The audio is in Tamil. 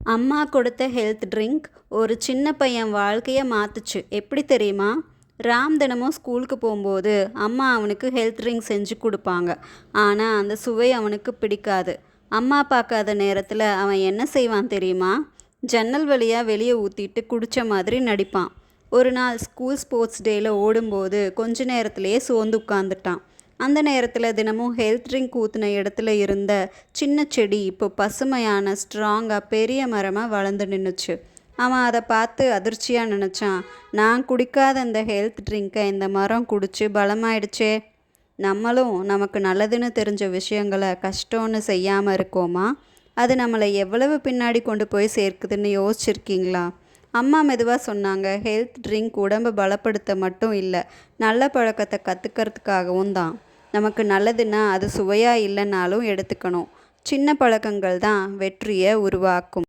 அம்மா கொடுத்த ஹெல்த் ட்ரிங்க் ஒரு சின்ன பையன் வாழ்க்கையை மாத்துச்சு. எப்படி தெரியுமா? ராம் தினமும் ஸ்கூலுக்கு போகும்போது அம்மா அவனுக்கு ஹெல்த் ட்ரிங்க் செஞ்சு கொடுப்பாங்க. ஆனால் அந்த சுவை அவனுக்கு பிடிக்காது. அம்மா பார்க்காத நேரத்தில் அவன் என்ன செய்வான் தெரியுமா? ஜன்னல் வழியாக வெளியே ஊற்றிட்டு குடித்த மாதிரி நடிப்பான். ஒரு நாள் ஸ்கூல் ஸ்போர்ட்ஸ் டேயில் ஓடும்போது கொஞ்ச நேரத்திலேயே சோர்ந்து உட்காந்துட்டான். அந்த நேரத்தில் தினமும் ஹெல்த் ட்ரிங்க் ஊற்றின இடத்துல இருந்த சின்ன செடி இப்போ பசுமையான ஸ்ட்ராங்காக பெரிய மரமாக வளர்ந்து நின்றுச்சு. அவன் அதை பார்த்து அதிர்ச்சியாக நினச்சான், நான் குடிக்காத அந்த ஹெல்த் ட்ரிங்கை இந்த மரம் குடிச்சு பலமாயிடுச்சே. நம்மளும் நமக்கு நல்லதுன்னு தெரிஞ்ச விஷயங்களை கஷ்டம்னு செய்யாமல் இருக்கோமா? அது நம்மளை எவ்வளவு பின்னாடி கொண்டு போய் சேர்க்குதுன்னு யோசிச்சிருக்கீங்களா? அம்மா மெதுவாக சொன்னாங்க, ஹெல்த் ட்ரிங்க் உடம்பை பலப்படுத்த மட்டும் இல்லை, நல்ல பழக்கத்தை கற்றுக்கிறதுக்காகவும் தான். நமக்கு நல்லதுன்னா அது சுவையாக இல்லைனாலும் எடுத்துக்கணும். சின்ன பழக்கங்கள் தான் வெற்றியை உருவாக்கும்.